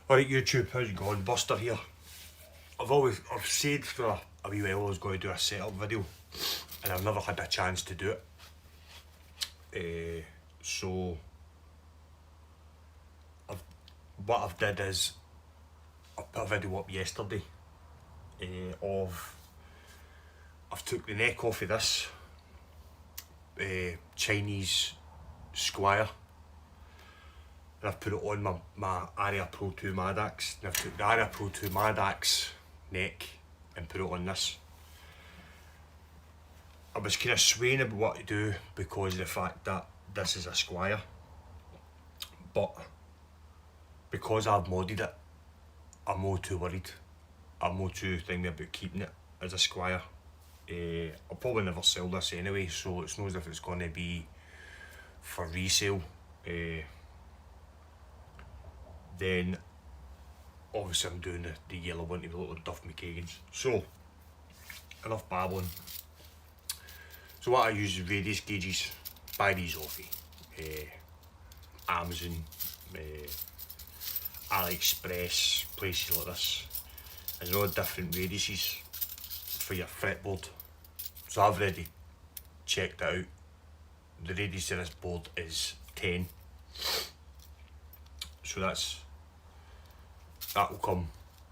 Alright YouTube, how's it going? Buster here. I've said for a wee while I was going to do a setup video and I've never had a chance to do it. So what I've did is I put a video up yesterday of I've took the neck off of this Chinese Squire and I've put it on my Aria Pro 2 Mad Axe, and I've took the Aria Pro 2 Mad Axe neck and put it on this. I was kind of swaying about what to do because of the fact that this is a Squire, but because I've modded it, I'm not too worried. I'm not too thinking about keeping it as a Squire. I'll probably never sell this anyway, so it's not as if it's going to be for resale. Then obviously I'm doing the yellow one to the little Duff McKagan's. So enough babbling. So what I use is radius gauges. Buy these off Amazon, AliExpress, places like this. There's all different radiuses for your fretboard. So I've already checked it out. The radius of this board is 10. So that will come.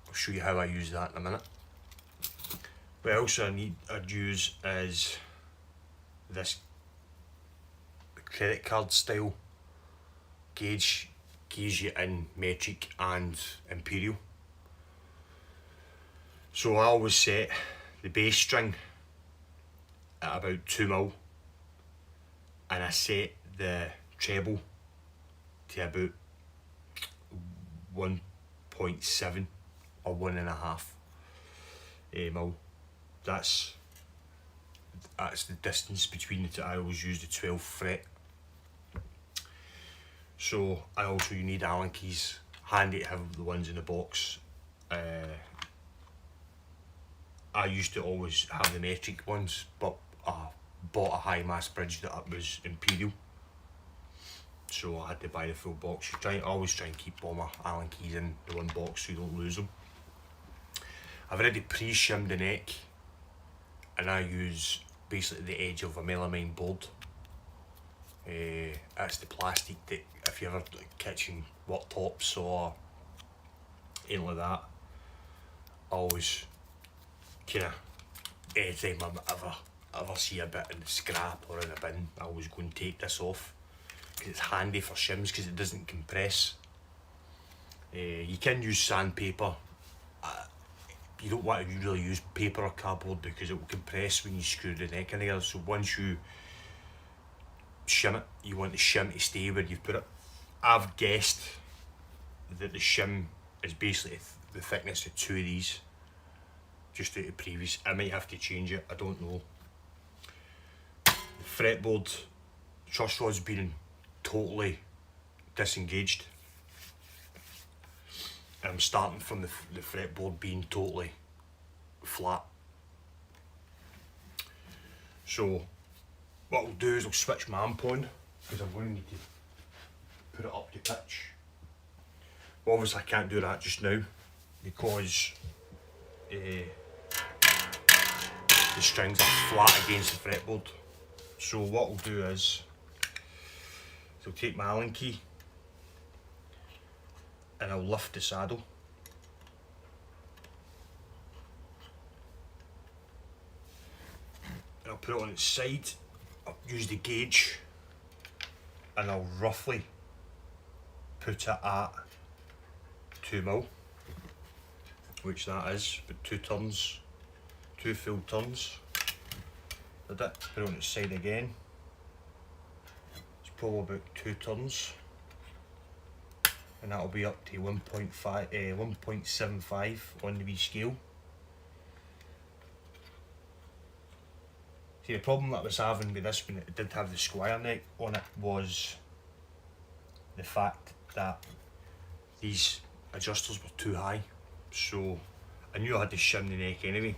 I'll show you how I use that in a minute. What else I'd use is this credit card style gauge you in metric and imperial. So I always set the bass string at about 2mm and I set the treble to about 1.7 or 1.5 mil. That's the distance between the two. I always use the 12th fret. So, and also you need Allen keys. Handy to have the ones in the box. I used to always have the metric ones, but I bought a high mass bridge that was imperial, so I had to buy the full box. I always try and keep all my Allen keys in the one box so you don't lose them. I've already pre-shimmed the neck and I use basically the edge of a melamine board. That's the plastic that if you ever kitchen worktops or anything like that, I always kind of, anytime I ever see a bit in the scrap or in a bin, I always go and take this off because it's handy for shims because it doesn't compress. You can use sandpaper. You don't want to really use paper or cardboard because it will compress when you screw the neck in together. So once you shim it, you want the shim to stay where you've put it. I've guessed that the shim is basically the thickness of 2 of these, just out of previous. I might have to change it, I don't know. The fretboard, truss rod's been totally disengaged. And I'm starting from the fretboard being totally flat. So what I'll do is I'll switch my amp on because I'm going to need to put it up to pitch. Well, obviously I can't do that just now because the strings are flat against the fretboard. So what I'll do is I'll take my Allen key and I'll lift the saddle. And I'll put it on its side. I'll use the gauge and I'll roughly put it at 2mm, which that is, but 2 turns, 2 full turns. Did it, put it on its side again. It's probably about 2 turns. And that'll be up to 1.75 on the wee scale. See, the problem that I was having with this when it did have the Squire neck on it was the fact that these adjusters were too high. So I knew I had to shim the neck anyway.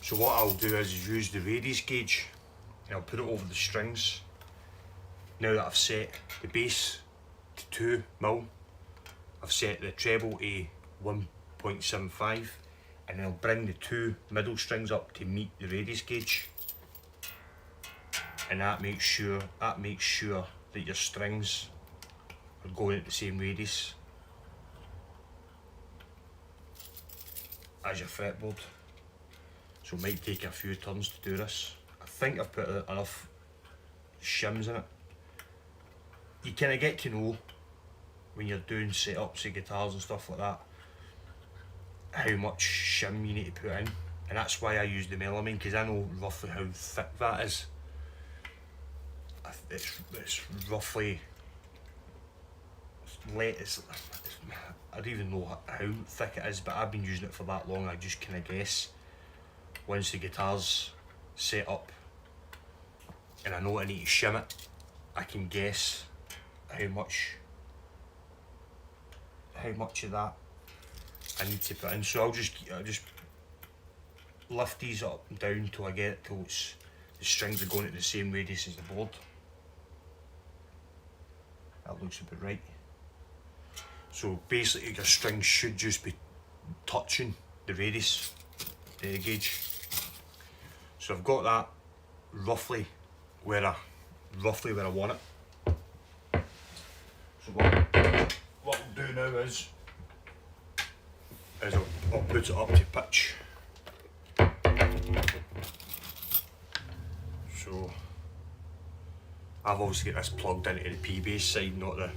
So what I'll do is use the radius gauge and I'll put it over the strings. Now that I've set the base to 2mm, I've set the treble to 1.75, and then I'll bring the 2 middle strings up to meet the radius gauge, and that makes sure that your strings are going at the same radius as your fretboard. So it might take a few turns to do this. I think I've put enough shims in it. You kind of get to know when you're doing setups of guitars and stuff like that how much shim you need to put in, and that's why I use the melamine, because I know roughly how thick that is. It's roughly, I don't even know how thick it is, but I've been using it for that long. I just kind of guess once the guitar's set up and I know I need to shim it, I can guess how much of that I need to put in. So I'll just lift these up and down till I get it till the strings are going at the same radius as the board. That looks about right. So basically your strings should just be touching the radius gauge. So I've got that roughly where I want it. So what I'll do now is I'll put it up to pitch. So I've obviously got this plugged into the P-bass side, not the...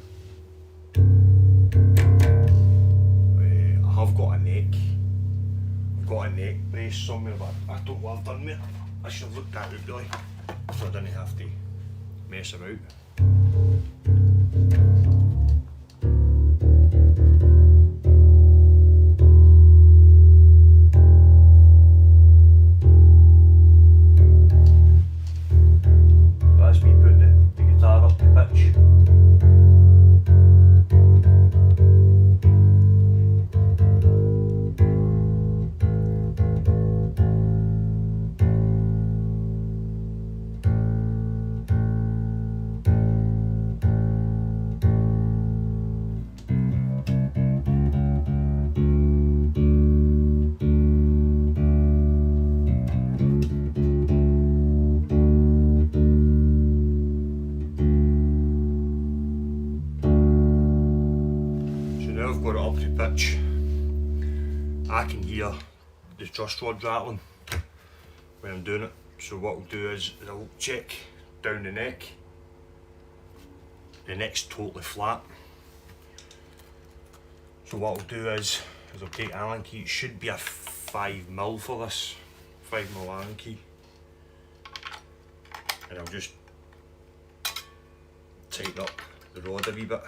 I have got a neck. I've got a neck brace somewhere, but I don't know what I've done with it. I should have looked at it really, so I didn't have to mess about. That's me putting the guitar up to pitch. Pitch. I can hear the truss rod rattling when I'm doing it, so what I'll do is I'll check down the neck. The neck's totally flat, so what I'll do is I'll take Allen key. It should be a 5mm for this, 5mm Allen key, and I'll just tighten up the rod a wee bit.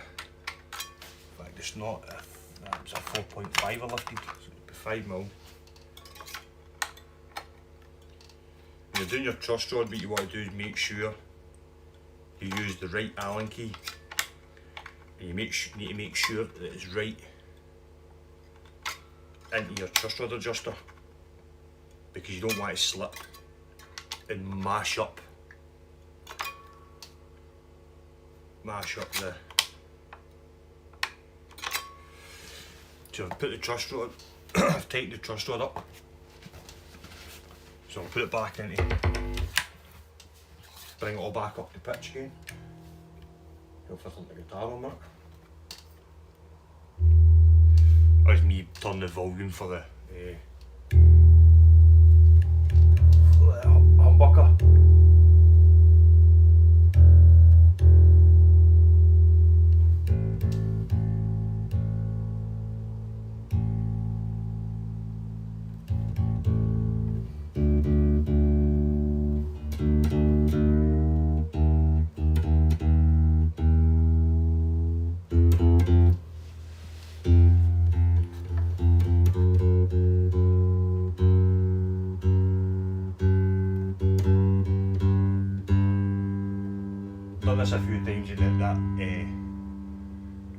In fact, it's not that was a 4.5 I lifted, so it'd be 5mm. When you're doing your truss rod, what you want to do is make sure you use the right Allen key, and you need to make sure that it's right into your truss rod adjuster, because you don't want it to slip and mash up the... So I've put the truss rod, I've tightened the truss rod up, so I'll put it back into, bring it all back up to pitch again. I'll fiddle the guitar on that. That was me turning the volume for the humbucker. Done this a few times and that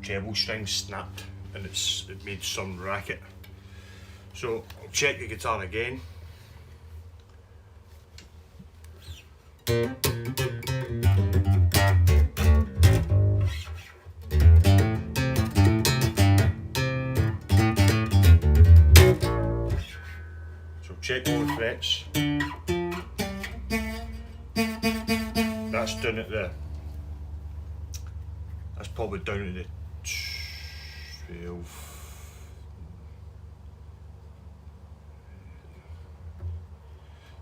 treble string snapped and it made some racket. So I'll check the guitar again. check all the frets. That's down at the, that's probably down at the 12,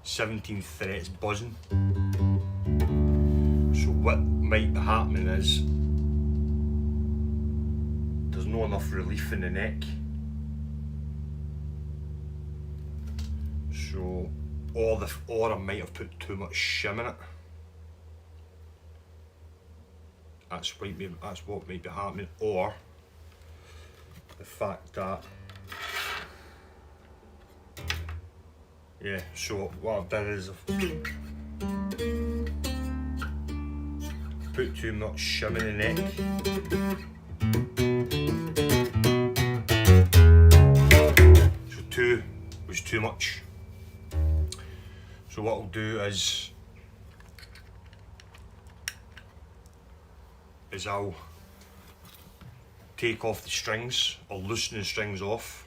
17th fret's buzzing. So what might be happening is there's not enough relief in the neck. So, or I might have put too much shim in it. That's what might be happening. Or the fact that, yeah, so what I've done is I've put too much shim in the neck. So 2 was too much. So what I'll do is I'll take off the strings, I'll loosen the strings off,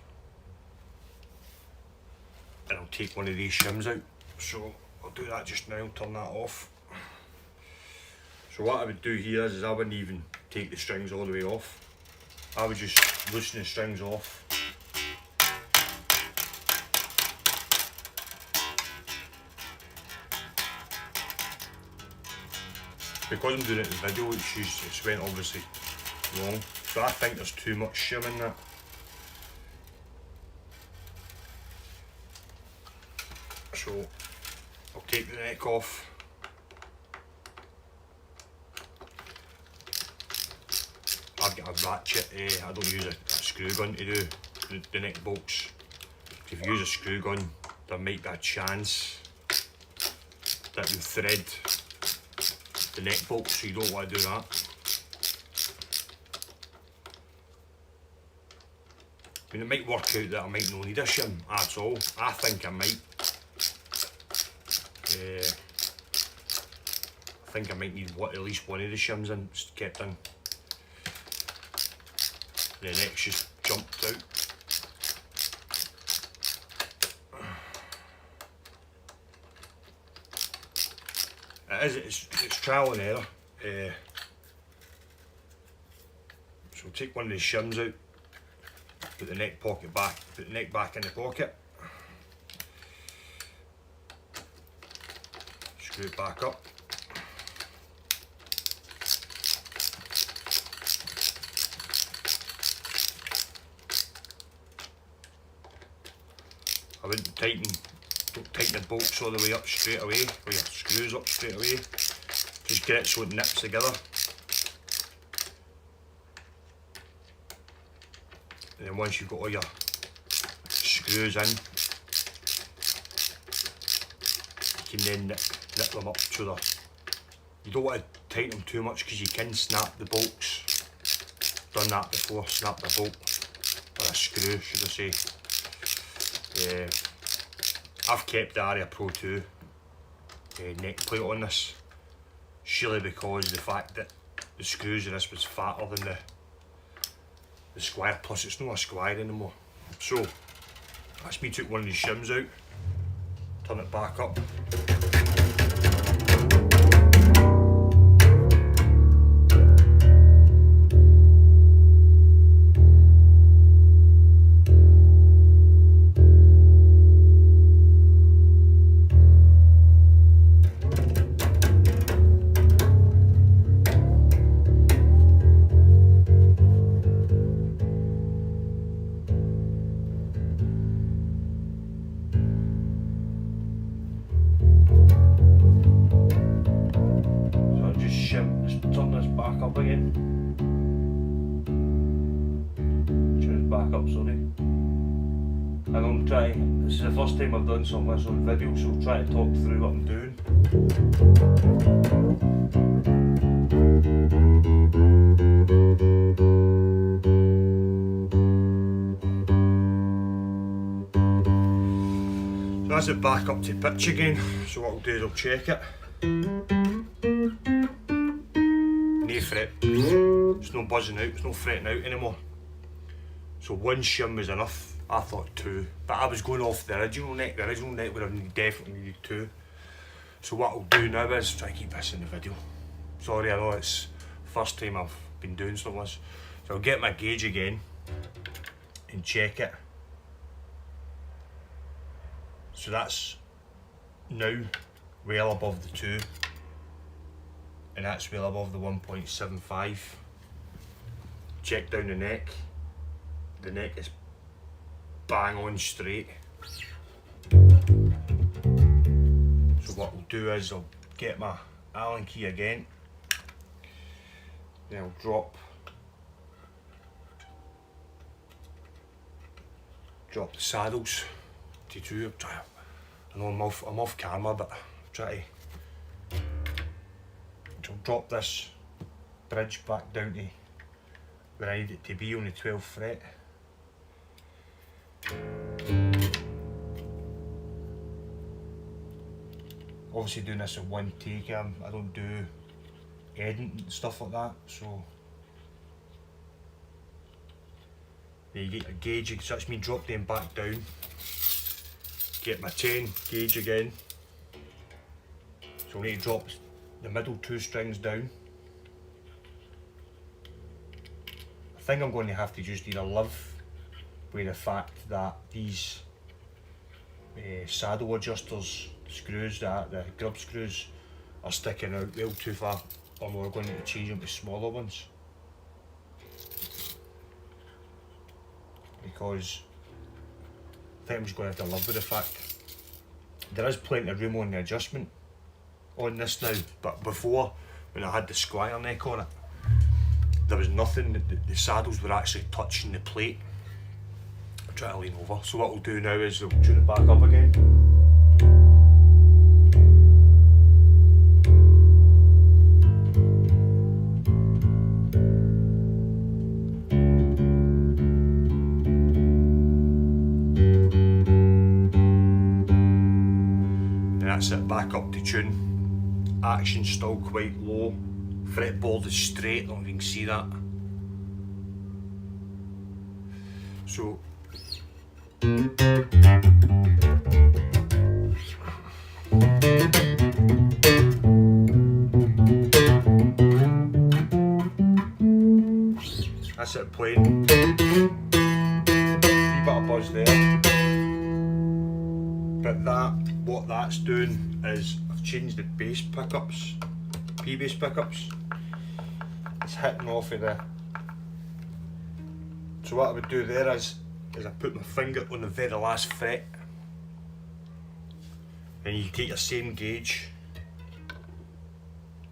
and I'll take one of these shims out. So I'll do that just now, turn that off. So what I would do here is I wouldn't even take the strings all the way off. I would just loosen the strings off. Because I'm doing it in the video, it's went obviously wrong. So I think there's too much shim in that. So I'll take the neck off. I've got a ratchet, I don't use a screw gun to do the neck bolts. If you use a screw gun, there might be a chance that you thread the neck bolt, so you don't want to do that. I mean, it might work out that I might not need a shim at all. I think I might. I think I might need at least one of the shims in, just kept in. The neck's just jumped out. It's trial and error. So we'll take one of the shims out, put the neck pocket back, put the neck back in the pocket, screw it back up. I wouldn't don't tighten the bolts all the way up straight away, or your screws up straight away. Just get it so it nips together. And then once you've got all your screws in, you can then nip them up to the... You don't want to tighten them too much because you can snap the bolts. Done that before, snap the bolt, or a screw should I say. I've kept the Aria Pro 2 neck plate on this, surely because the fact that the screws in this was fatter than the Squire, plus it's not a Squire anymore. So that's me took one of these shims out, turn it back up. Turn this back up again. Turn it back up, sorry. And I'm trying, this is the first time I've done something like this on video, so I'll try to talk through what I'm doing. So that's it back up to pitch again. So what I'll do is I'll check it. No fret, it's no buzzing out, it's no fretting out anymore. So one shim was enough. I thought 2, but I was going off the original neck. The original neck would have definitely needed 2. So what I'll do now is try to keep this in the video. Sorry, I know it's first time I've been doing something like this. So I'll get my gauge again and check it. So that's now well above the 2, and that's well above the 1.75. Check down the neck. The neck is bang on straight. So what I'll do is I'll get my Allen key again, then I'll drop the saddles to 2. I know I'm off camera, but I'll try to drop this bridge back down to where I need it to be on the 12th fret. Obviously doing this in one take, I don't do editing and stuff like that, so there you get your gauge. So that's me drop them back down, get my 10 gauge again, so I need to drop the middle 2 strings down. I think I'm going to have to just either live with the fact that these saddle adjusters screws, the grub screws, are sticking out well too far, or we're going to change them to smaller ones, because I think I'm just going to have to live with the fact there is plenty of room on the adjustment on this now, but before, when I had the squire neck on it, there was nothing. The saddles were actually touching the plate. I'll try to lean over. So what we'll do now is we'll tune it back up again. And that's it, back up to tune. Action's still quite low. Fretboard is straight, I don't know if you can see that. So that's it playing. Wee bit of buzz there. But what that's doing is I've changed the bass pickups, P-bass pickups. It's hitting off of the. So what I would do there is I put my finger on the very last fret, and you take your same gauge,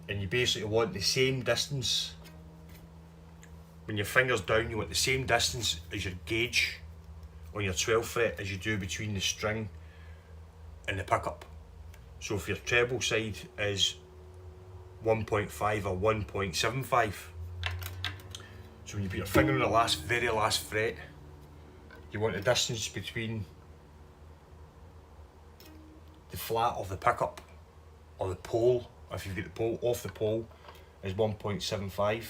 and you basically want the same distance. When your finger's down, you want the same distance as your gauge on your 12th fret as you do between the string and the pickup. So if your treble side is 1.5 or 1.75, so when you put your finger on the very last fret, you want the distance between the flat of the pickup or the pole, if you've got the pole off the pole, is 1.75,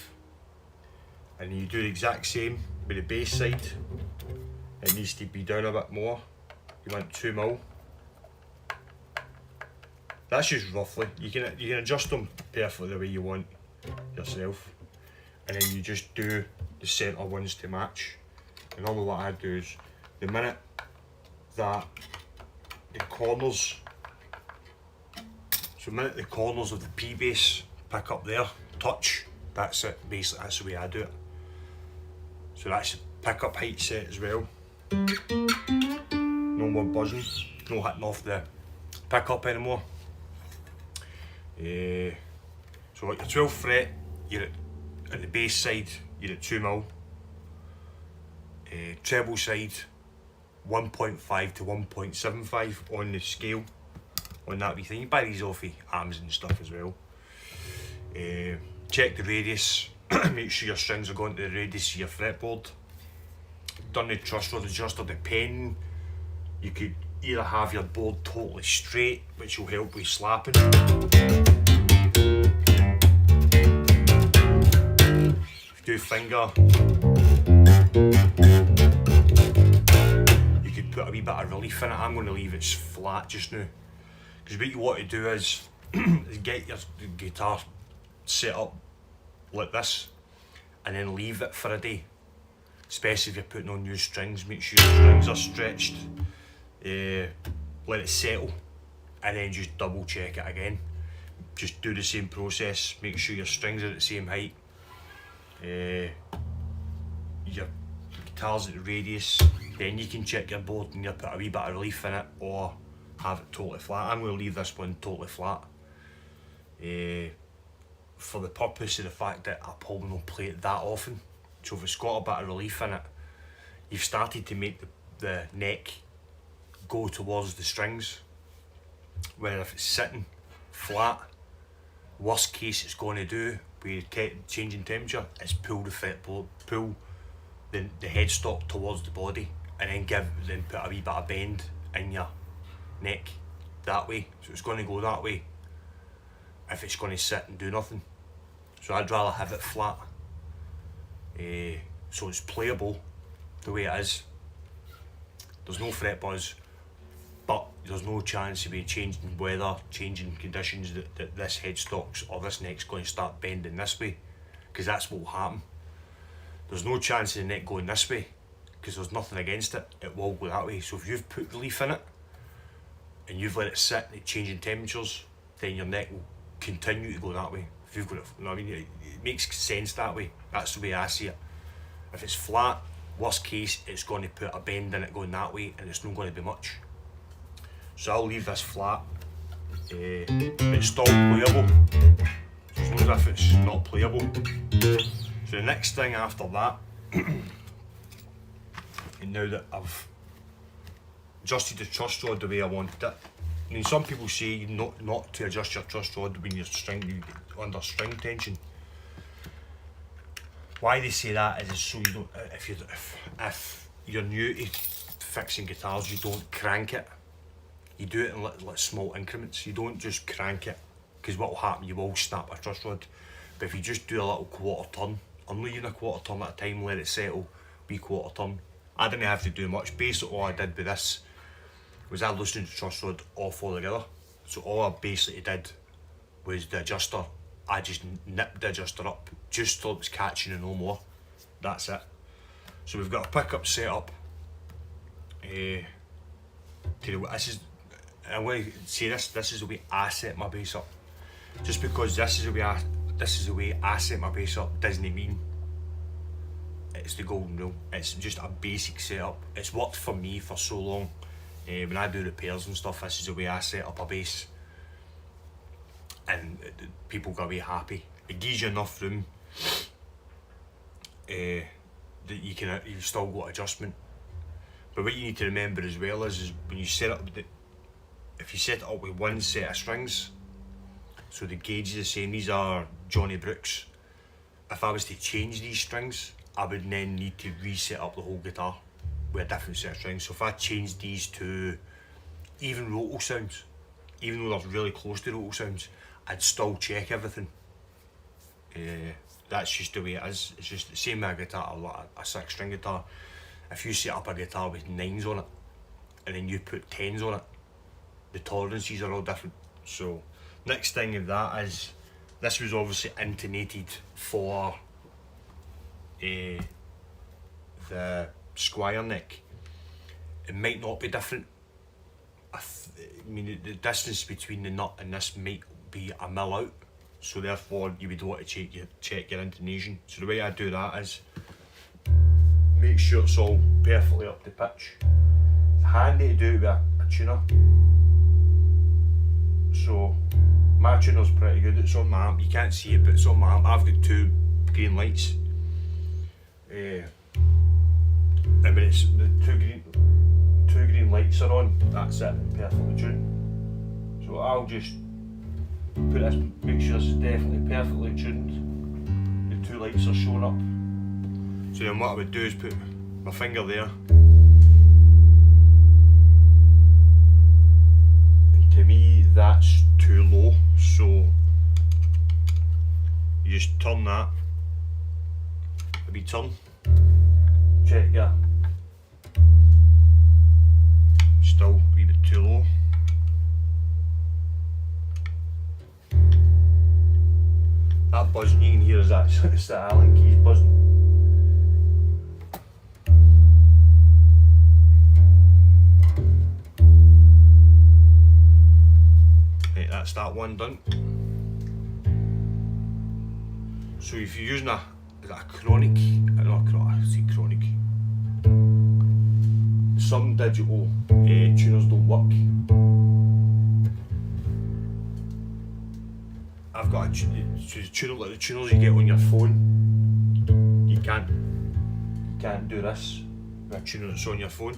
and you do the exact same with the bass side. It needs to be down a bit more. You want 2 mil. That's just roughly. You can adjust them perfectly the way you want yourself, and then you just do the centre ones to match. And normally what I do is, the minute that the corners, so the minute the corners of the P-bass pick up there, touch, that's it, basically that's the way I do it. So that's the pickup height set as well. No more buzzing, no hitting off the pickup anymore. So at your 12th fret, you're at the bass side, you're at 2 mil. Treble side, 1.5 to 1.75 on the scale, on that wee thing. You buy these off of Amazon and stuff as well. Check the radius, make sure your strings are going to the radius of your fretboard. Done the truss rod adjuster, depending, you could either have your board totally straight, which will help with slapping. If you do finger, relief in it. I'm going to leave it flat just now, because what you want to do is get your guitar set up like this and then leave it for a day, especially if you're putting on new strings. Make sure your strings are stretched, let it settle, and then just double check it again. Just do the same process, make sure your strings are at the same height, your guitar's at the radius, then you can check your board and you put a wee bit of relief in it or have it totally flat. I'm going to leave this one totally flat, for the purpose of the fact that I probably don't play it that often. So if it's got a bit of relief in it, you've started to make the neck go towards the strings, where if it's sitting flat, worst case it's going to do with changing temperature is pull the fretboard, pull the headstock towards the body, and then put a wee bit of bend in your neck that way. So it's going to go that way if it's going to sit and do nothing. So I'd rather have it flat, so it's playable the way it is. There's no fret buzz, but there's no chance of changing weather, changing conditions that this headstock's or this neck's going to start bending this way, because that's what will happen. There's no chance of the neck going this way, because there's nothing against it. It will go that way. So if you've put relief in it and you've let it sit at changing temperatures, then your neck will continue to go that way. If you've got it, you know what I mean, it makes sense that way. That's the way I see it. If it's flat, worst case, it's going to put a bend in it going that way, and it's not going to be much. So I'll leave this flat. It's still playable. It's not as if it's not playable. So the next thing after that, and now that I've adjusted the truss rod the way I wanted it. I mean, some people say not to adjust your truss rod when you're under string tension. Why they say that is so you don't, if you're new to fixing guitars, you don't crank it. You do it in like small increments. You don't just crank it, because what will happen, you will snap a truss rod. But if you just do a little quarter turn, I'm leaving a quarter turn at a time, let it settle, be quarter turn. I didn't have to do much. Basically all I did with this was I loosened the truss rod off altogether. So all I basically did was the adjuster, I just nipped the adjuster up just till it was catching and no more. That's it. So we've got a pickup set up. I'm going to say this is the way I set my bass up. Just because this is the way I set my bass up doesn't mean it's the golden rule. It's just a basic setup. It's worked for me for so long. When I do repairs and stuff, this is the way I set up a bass, and people go away happy. It gives you enough room that you've still got adjustment. But what you need to remember as well is when you set up if you set it up with one set of strings, so the gauge is the same, these are Johnny Brooks. If I was to change these strings, I would then need to reset up the whole guitar with a different set of strings. So if I change these to even rotal sounds, even though they're really close to rotal sounds, I'd still check everything. That's just the way it is. It's just the same with a guitar, a 6-string guitar. If you set up a guitar with 9s on it and then you put 10s on it, the tolerances are all different. So next thing of that is, this was obviously intonated for the Squire neck. It might not be different. I mean, the distance between the nut and this might be a mil out, so therefore you would want to check your intonation. So the way I do that is make sure it's all perfectly up to pitch. It's handy to do it with a tuner. So my tuner's pretty good. It's on my amp. You can't see it, but it's on my amp. I've got 2 green lights. And when it's the two green lights are on, that's it, perfectly tuned. So I'll just put this, make sure this is definitely perfectly tuned. The 2 lights are showing up. So then what I would do is put my finger there. And to me that's too low, so you just turn that a wee turn. Check your, still it's the Allen keys buzzing. Right, that's that one done. So if you're using a chronic, chronic. Some digital tuners don't work. I've got a tuner like the tuners you get on your phone. You can't do this with a tuner that's on your phone.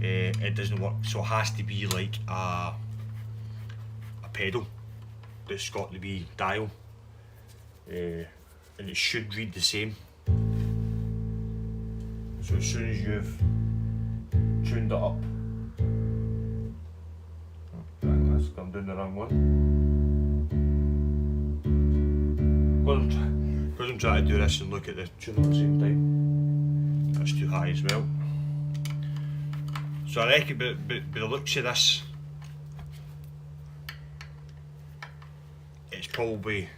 It doesn't work, so it has to be like a pedal that's got the wee dial, and it should read the same. So as soon as you've tuned it up, I'm doing the wrong one. Because I'm trying to do this and look at the tuner at the same time. That's too high as well. So I reckon, by the looks of this, there's probably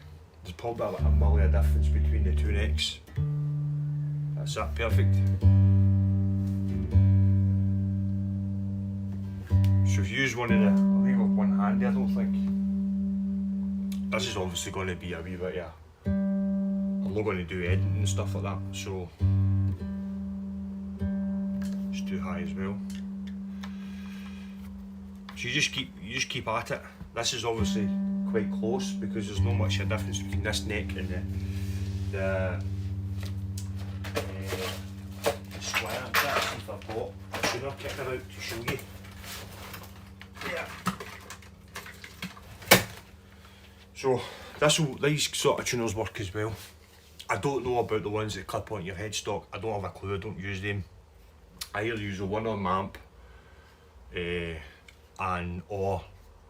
like a milli of difference between the two necks. That's that perfect. So if you use one of the, I'll leave it with one hand, I don't think. This is obviously going to be a wee bit, yeah. I'm not going to do editing and stuff like that, so it's too high as well. So you just keep at it. This is obviously quite close because there's not much of a difference between this neck and the square. I'm trying to see if I've got a tuner kicker out to show you. Yeah. So these sort of tuners work as well. I don't know about the ones that clip onto your headstock. I don't have a clue. I don't use them. I either use the one on my amp, or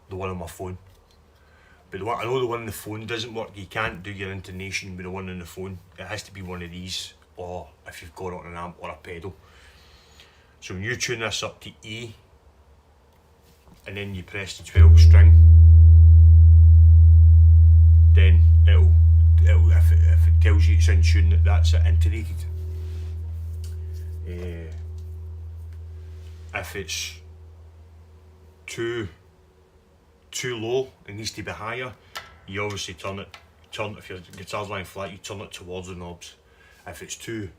the one on my phone. But I know the one on the phone doesn't work. You can't do your intonation with the one on the phone. It has to be one of these, or if you've got it on an amp or a pedal. So when you tune this up to E, and then you press the 12 string, then it'll if it tells you it's in tune, that's it intonated. If it's too low, it needs to be higher. You obviously turn if your guitar's lying flat, you turn it towards the knobs. If it's too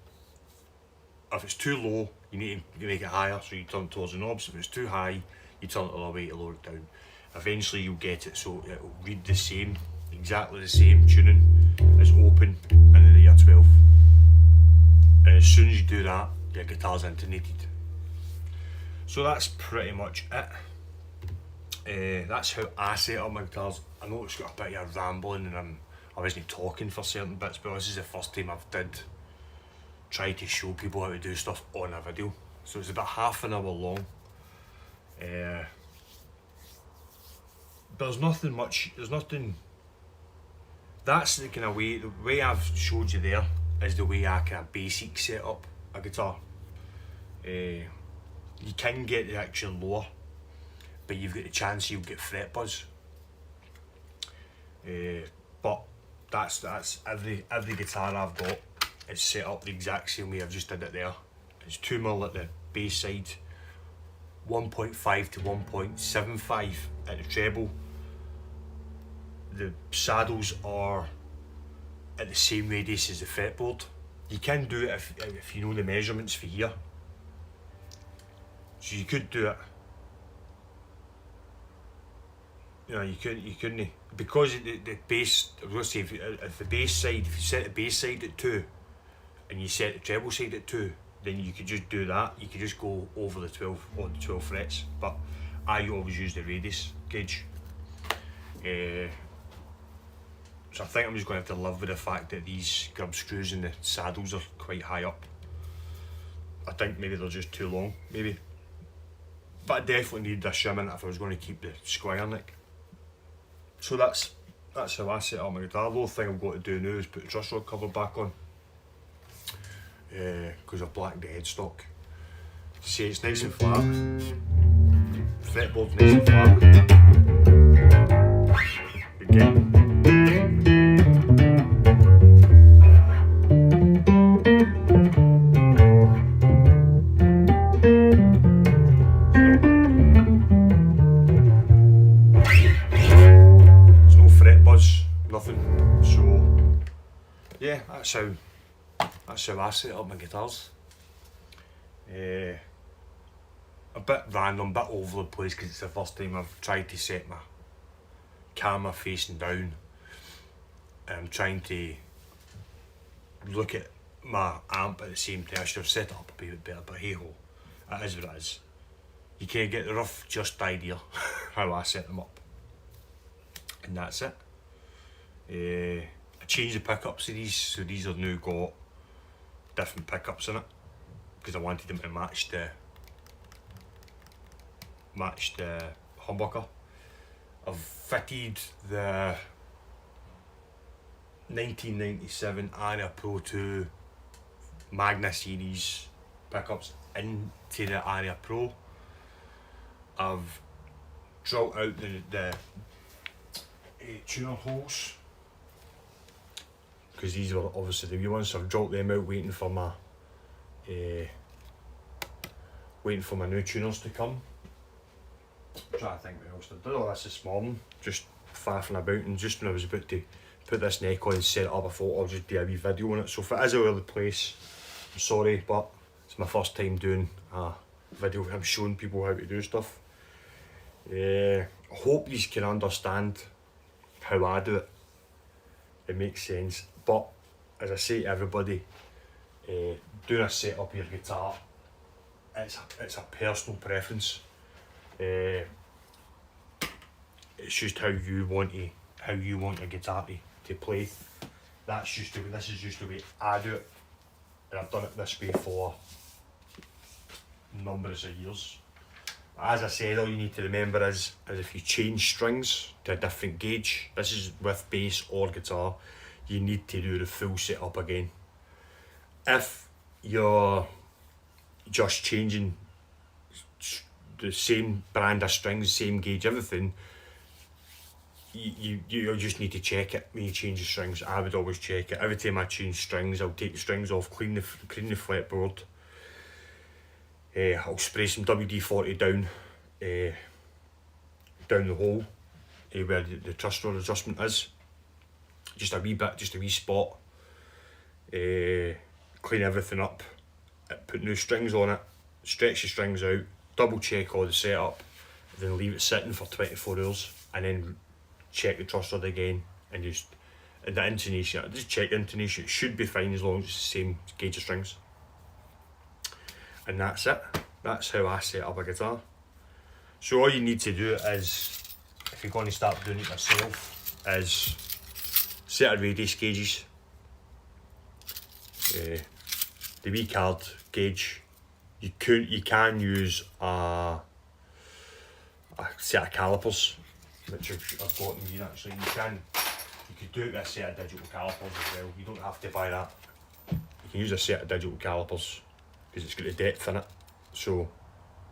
low, you need to make it higher, so you turn it towards the knobs. If it's too high, you turn it all the way to lower it down. Eventually you'll get it so it'll read the same, exactly the same tuning as open and in the year 12. And as soon as you do that, your guitar's intonated. So that's pretty much it. That's how I set up my guitars. I know it's got a bit of rambling and I wasn't talking for certain bits, but this is the first time I've tried to show people how to do stuff on a video. So it's about half an hour long. There's nothing. That's the kind of way, the way I've showed you there is the way I kind of basic set up a guitar. You can get the action lower, but you've got the chance you'll get fret buzz. But that's every guitar I've got is set up the exact same way I've just did it there. It's 2mm at the bass side, 1.5 to 1.75 at the treble. The saddles are at the same radius as the fretboard. You can do it if you know the measurements for here. So you could do it. You know, you couldn't because the bass. I was going to say if the bass side, if you set the bass side at 2, and you set the treble side at 2, then you could just do that. You could just go over the 12 on the 12 frets. But I always use the radius gauge. So I think I'm just going to have to live with the fact that these grub screws and the saddles are quite high up. I think maybe they're just too long, maybe. But I definitely need a shim in it if I was going to keep the square neck. So that's how I set up my guitar. The only thing I've got to do now is put the truss rod cover back on. Because I've blacked the headstock. See, it's nice and flat. Fretboard's nice and flat. Again. how I set up my guitars. A bit random, a bit all over the place because it's the first time I've tried to set my camera facing down. I'm trying to look at my amp at the same time. I should have set it up a bit better, but hey ho, it is what it is. You can get the rough just idea how I set them up, and that's it. I changed the pickups of these, so these are now got different pickups in it because I wanted them to match the humbucker. I've fitted the 1997 Aria Pro 2 Magna series pickups into the Aria Pro. I've drilled out the tuner holes because these were obviously the wee ones, so I've drilled them out waiting for my new tuners to come. I'm trying to think what else I did all this morning, just faffing about, and just when I was about to put this neck on and set it up, I thought I'll just do a wee video on it. So if it is all over the place, I'm sorry, but it's my first time doing a video where I'm showing people how to do stuff. I hope you can understand how I do it. It makes sense, but as I say to everybody, doing a set up your guitar, it's a personal preference. It's just how you want your guitar to play. This is just the way I do it, and I've done it this way for numbers of years. As I said, all you need to remember is if you change strings to a different gauge, this is with bass or guitar, you need to do the full setup again. If you're just changing the same brand of strings, same gauge, everything, you just need to check it when you change the strings. I would always check it. Every time I change strings, I'll take the strings off, clean the fretboard. I'll spray some WD-40 down the hole where the truss rod adjustment is. Just a wee bit, just a wee spot. Clean everything up, put new strings on it, stretch the strings out, double check all the setup, then leave it sitting for 24 hours, and then check the truss rod again, and just the intonation, just check the intonation. It should be fine as long as it's the same gauge of strings. And that's it. That's how I set up a guitar. So all you need to do is, if you're going to start doing it yourself, is set a radius gauges. The wee card gauge. You can use a set of calipers, which I've got in here actually. You could do it with a set of digital calipers as well. You don't have to buy that. You can use a set of digital calipers because it's got the depth in it. So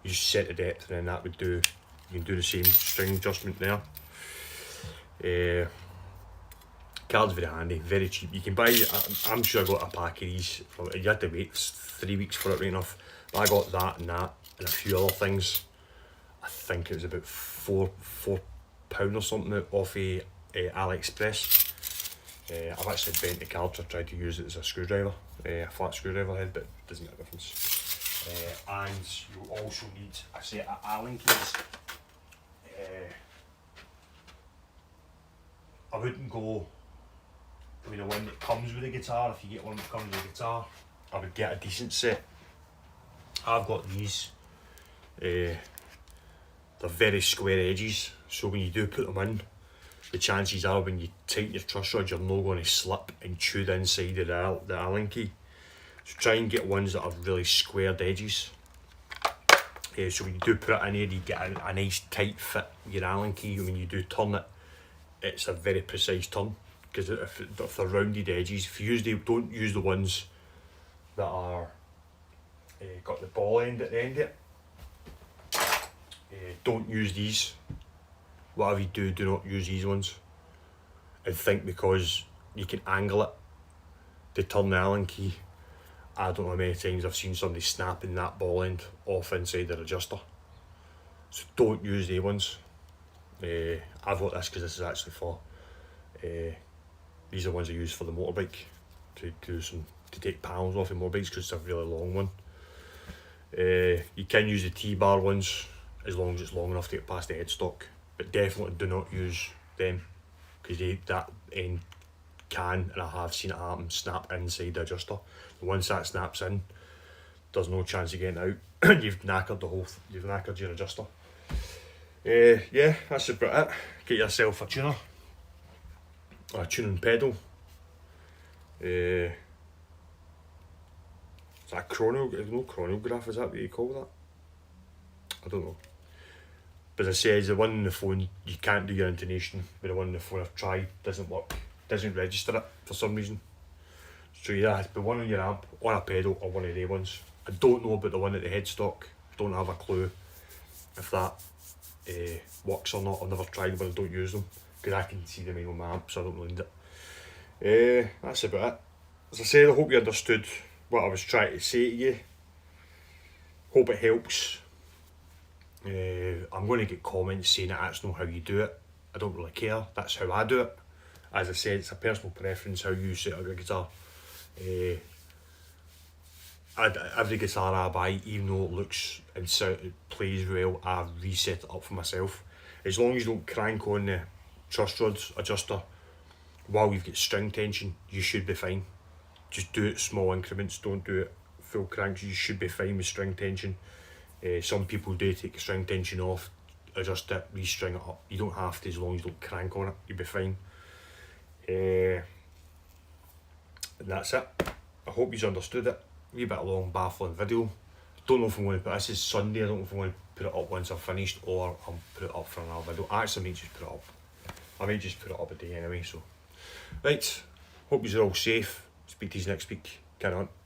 you just set the depth, and then that would do. You can do the same string adjustment there. Card's very handy, very cheap. You can buy. I'm sure I got a pack of these. You had to wait 3 weeks for it, right enough. But I got that and a few other things. I think it was about £4 or something off AliExpress. I've actually bent the card, so I tried to use it as a screwdriver, a flat screwdriver head, but it doesn't make a difference. And you also need a set of Allen keys. I wouldn't go with the one that comes with the guitar. If you get one that comes with the guitar, I would get a decent set. I've got these. They're very square edges, so when you do put them in, the chances are when you tighten your truss rod, you're not going to slip and chew the inside of the Allen key. So try and get ones that are really squared edges. So when you do put it in here, you get a nice tight fit with your Allen key. When you do turn it, it's a very precise turn, because if they're rounded edges, if you don't use the ones that are got the ball end at the end of it. Don't use these. Whatever you do not use these ones. And think because you can angle it to turn the Allen key. I don't know how many times I've seen somebody snapping that ball end off inside their adjuster. So don't use the ones. I've got this because this is actually for, these are ones I use for the motorbike. to take panels off of motorbikes because it's a really long one. You can use the T-bar ones as long as it's long enough to get past the headstock, but definitely do not use them because that end can, and I have seen it happen, snap inside the adjuster. Once that snaps in, there's no chance of getting out. You've knackered your adjuster. Yeah, that's about it. Get yourself a tuner, or a tuning pedal. Is that chronograph, is that what you call that? I don't know. But as I say, the one on the phone, you can't do your intonation, but the one on the phone I've tried doesn't work, doesn't register it for some reason. So you either have to put one on your amp, on a pedal, or one of the ones. I don't know about the one at the headstock, don't have a clue if that works or not. I've never tried them, but I don't use them, because I can see them on my amp, so I don't really need it. That's about it. As I said, I hope you understood what I was trying to say to you. Hope it helps. I'm going to get comments saying that that's not how you do it. I don't really care, that's how I do it. As I said, it's a personal preference how you set up your guitar. Every guitar I buy, even though it looks and it plays well, I reset it up for myself. As long as you don't crank on the truss rods adjuster while you've got string tension, you should be fine. Just do it small increments, don't do it full cranks. You should be fine with string tension. Some people do take the string tension off, adjust it, restring it up. You don't have to, as long as you don't crank on it, you'll be fine. And that's it. I hope you've understood it. A wee bit of long baffling video. Don't know if I'm going to put this is Sunday. I don't know if I'm going to put it up once I've finished, or I'll put it up for another video. I actually may just put it up. I may just put it up a day anyway. So, right. Hope you're all safe. Speak to you next week. Carry on.